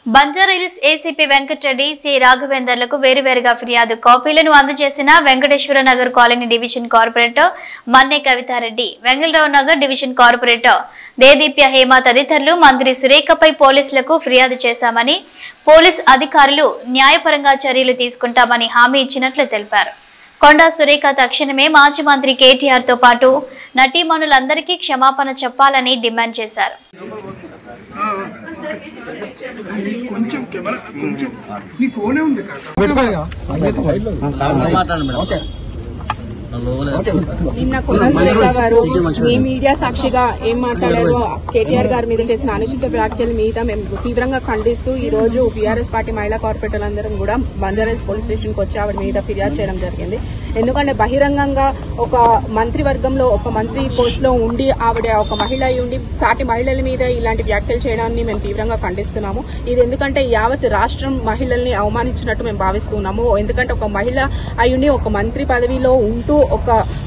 Banjara Hills ACP Venkatareddy C రాఘవేందర్లకు వేరువేరుగా ఫిర్యాదు కాపీలను అందజేసిన Venkateswara Nagar colony division corporator Manne Kavithareddy, Vengalrao Nagar division corporator Dedeepya Hema తదితరులు మంత్రి సురేఖపై పోలీసులకు ఫిర్యాదు చేశామని, పోలీస్ అధికారులు న్యాయపరంగా చర్యలు తీసుకుంటామని హామీ ఇచ్చినట్లు తెలిపారు. కొండా సురేఖ తక్షణమే మాజీ మంత్రి కేటీఆర్ తో పాటు నటీమణులందరికీ క్షమాపణ చెప్పాలని డిమాండ్ చేశారు. నిన్న కొండా సురేఖ గారు మీ మీడియా సాక్షిగా ఏం మాట్లాడారో కేటీఆర్ గారి మీద చేసిన అనుచిత వ్యాఖ్యల మీద మేము తీవ్రంగా ఖండిస్తూ ఈ రోజు బీఆర్ఎస్ పార్టీ మహిళా కార్పొరేటర్లందరం కూడా బంజారాహిల్స్ పోలీస్ స్టేషన్ కి వచ్చి ఆవిడ మీద ఫిర్యాదు చేయడం జరిగింది. ఎందుకంటే బహిరంగంగా ఒక మంత్రివర్గంలో ఒక మంత్రి పోస్ట్ లో ఉండి ఆవిడ ఒక మహిళ అయి ఉండి సాటి మహిళల మీద ఇలాంటి వ్యాఖ్యలు చేయడాన్ని మేము తీవ్రంగా ఖండిస్తున్నాము. ఇది ఎందుకంటే యావత్ రాష్ట్రం మహిళల్ని అవమానించినట్టు మేము భావిస్తున్నాము. ఎందుకంటే ఒక మహిళ అయ్యుండి ఒక మంత్రి పదవిలో ఉంటూ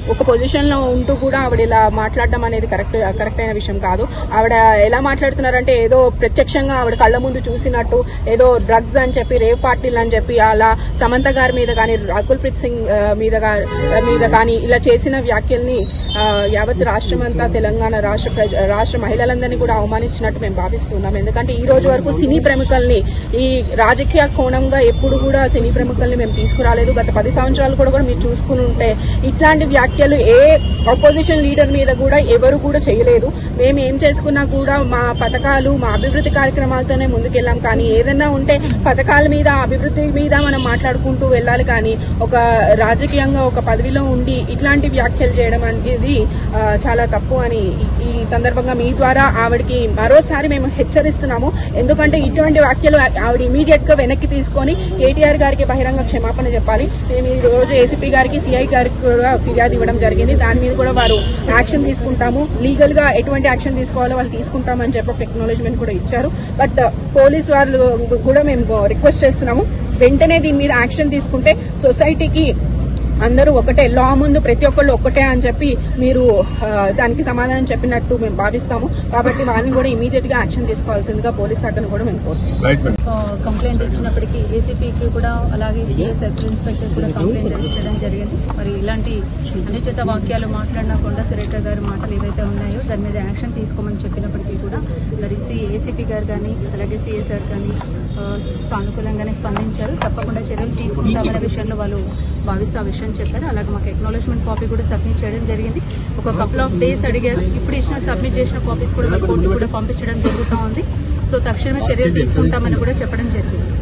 ఒక పొజిషన్ లో ఉంటూ కూడా ఆవిడ ఇలా మాట్లాడడం అనేది కరెక్ట్ అయిన విషయం కాదు. ఆవిడ ఎలా మాట్లాడుతున్నారంటే ఏదో ప్రత్యక్షంగా ఆవిడ కళ్ల ముందు చూసినట్టు ఏదో డ్రగ్స్ అని చెప్పి రేవ్ పార్టీలు అని చెప్పి అలా సమంత గారి మీద కానీ రకుల్ ప్రీత్ సింగ్ మీద కానీ ఇలా చేసిన వ్యాఖ్యల్ని యావత్ రాష్ట్రం అంతా తెలంగాణ రాష్ట్ర మహిళలందరినీ కూడా అవమానించినట్టు మేము భావిస్తున్నాం. ఎందుకంటే ఈ రోజు వరకు సినీ ప్రముఖుల్ని ఈ రాజకీయ కోణంగా ఎప్పుడు కూడా సినీ ప్రముఖుల్ని మేము తీసుకురాలేదు. గత 10 సంవత్సరాలు కూడా మీరు చూసుకుని ఉంటే ఇట్లాంటి వ్యాఖ్యలు ఏ అపోజిషన్ లీడర్ మీద కూడా ఎవరు కూడా చేయలేదు. మేము ఏం చేసుకున్నా కూడా మా పథకాలు మా అభివృద్ధి కార్యక్రమాలతోనే ముందుకెళ్ళాం. కానీ ఏదైనా ఉంటే పథకాల మీద అభివృద్ధి మీద మనం మాట్లాడుకుంటూ వెళ్ళాలి. కానీ ఒక రాజకీయంగా ఒక పదవిలో ఉండి ఇట్లాంటి వ్యాఖ్యలు చేయడం అనేది చాలా తప్పు అని ఈ సందర్భంగా మీ ద్వారా ఆవిడకి మరోసారి మేము హెచ్చరిస్తున్నాము. ఎందుకంటే ఇటువంటి వ్యాఖ్యలు ఆవిడ ఇమీడియట్ గా వెనక్కి తీసుకొని కేటీఆర్ గారికి బహిరంగ క్షమాపణ చెప్పాలి. మేము ఈ రోజు ఏసీపీ గారికి సిఐ గారికి కూడా ఫిర్యాదు ఇవ్వడం జరిగింది. దాని మీద కూడా వారు యాక్షన్ తీసుకుంటాము, లీగల్ గా ఎటువంటి యాక్షన్ తీసుకోవాలో వాళ్ళు తీసుకుంటామని చెప్పి ఒక ఎక్నాలజ్మెంట్ కూడా ఇచ్చారు. బట్ పోలీస్ వాళ్ళు కూడా మేము రిక్వెస్ట్ చేస్తున్నాము, వెంటనే దీని మీద యాక్షన్ తీసుకుంటే సొసైటీకి అందరూ ఒకటే, లా ముందు ప్రతి ఒక్కళ్ళు ఒక్కటే అని చెప్పి మీరు దానికి సమాధానం చెప్పినట్టు మేము భావిస్తాము. కాబట్టి వాళ్ళని కూడా ఇమీడియట్ గా యాక్షన్ తీసుకోవాల్సిందిగా పోలీస్ శాఖను కూడా మేము కోరుతున్నాం. కంప్లైంట్ ఇచ్చినప్పటికీ ఏసీపీకి కూడా అలాగే సిఎస్ సబ్ ఇన్స్పెక్టర్ కూడా కంప్లైంట్ రిజిస్టర్ చేయడం జరిగింది. మరి ఇలాంటి అనుచిత వాక్యాలు మాట్లాడినా కొండా సురేఖ గారి మాటలు ఏవైతే ఉన్నాయో దాని మీద యాక్షన్ తీసుకోమని చెప్పినప్పటికీ కూడా మరి ఏసీపీ గారు కానీ అలాగే సిఎస్ గారు కానీ సానుకూలంగానే స్పందించారు. తప్పకుండా చర్యలు తీసుకుంటామనే విషయంలో వాళ్ళు భావిస్తూ ఆ విషయం చెప్పారు. అలాగే మాకు ఎక్నాలజ్మెంట్ కాపీ కూడా సబ్మిట్ చేయడం జరిగింది. ఒక కపుల్ ఆఫ్ డేస్ అడిగారు. ఇప్పుడు ఇచ్చిన సబ్మిట్ చేసిన కాపీస్ కూడా మా కోర్టు కూడా పంపించడం జరుగుతూ ఉంది. సో తక్షణమే చర్యలు తీసుకుంటామని కూడా చెప్పడం జరిగింది.